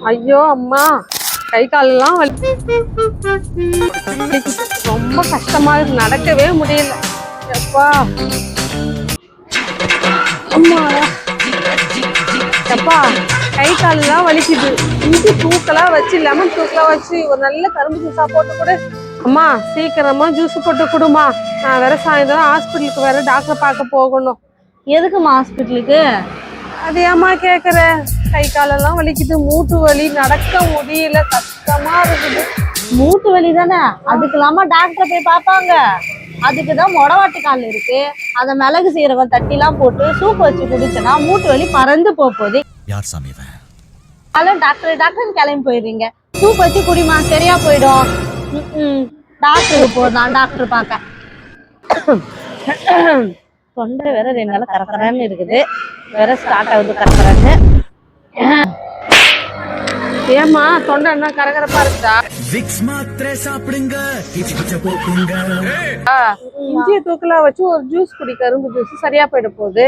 ஐயோ அம்மா, கை காலெல்லாம் ரொம்ப கஷ்டமா இருக்கு, நடக்கவே முடியல. எப்பா அம்மா, எப்பா கை காலெல்லாம் வலிக்குது. இஞ்சி தூக்கலா வச்சு, லெமன் தூக்கலா வச்சு ஒரு நல்ல கரும்பு ஜூஸா போட்டு கொடு. அம்மா சீக்கிரமா ஜூஸ் போட்டு கொடுமா. நான் வேற சாயந்தரம் ஹாஸ்பிட்டலுக்கு வேற டாக்டர் பார்க்க போகணும். எதுக்குமா ஹாஸ்பிட்டலுக்கு? அது ஏம்மா கேக்குற? கை காலெல்லாம் வலிக்குது, மூட்டு வலி, நடக்க முடியல, கஷ்டமா இருக்குது. மூட்டு வலி தானே, அதுக்கு இல்லாம டாக்டரை போய் பார்ப்பாங்க. அதுக்குதான் மொடவாட்டுக்கால் இருக்கு. அத மிளகு சீரகம் தட்டிலாம் போட்டு சூப் வச்சு குடிச்சனா மூட்டு வலி பறந்து போகுது. யார் சாமி இவன்? அதெல்லாம் டாக்டர் கிளம்பி போயிடுறீங்க. சூப் வச்சு குடிமா, சரியா போயிடும். டாக்டருக்கு போதான், டாக்டர் பார்க்க. தொண்டை வேற 2 நாள் கரக்கரன்னு இருக்குது, வேற ஸ்டார்ட் ஆகுது கரக்கரன்னு. ஏமா தொண்டை என்ன கரகரப்பா இருக்குதா? விக்ஸ் மாத்திரை சாப்பிடுங்க, கிச்சு போக்குங்க. இஞ்சிய தூக்கலா வச்சு ஒரு ஜூஸ் குடி, கரும்பு ஜூஸ், சரியா போயிட போகுது.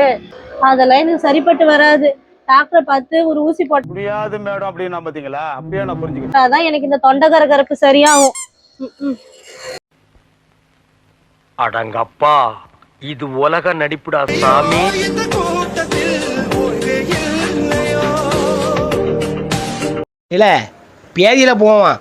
அதெல்லாம் எனக்கு சரிப்பட்டு வராது. டாக்டரை பார்த்து ஒரு ஊசி போட்டு முடியாது மேடம் அப்படின்னு பாத்தீங்களா? அப்படியே நான் புரிஞ்சுக்கிறேன். அதான் எனக்கு இந்த தொண்டை கரகரப்பு சரியாகும். அடங்கப்பா, இது உலக நடிப்புடா சாமி. இல்ல பேதியில போவான்.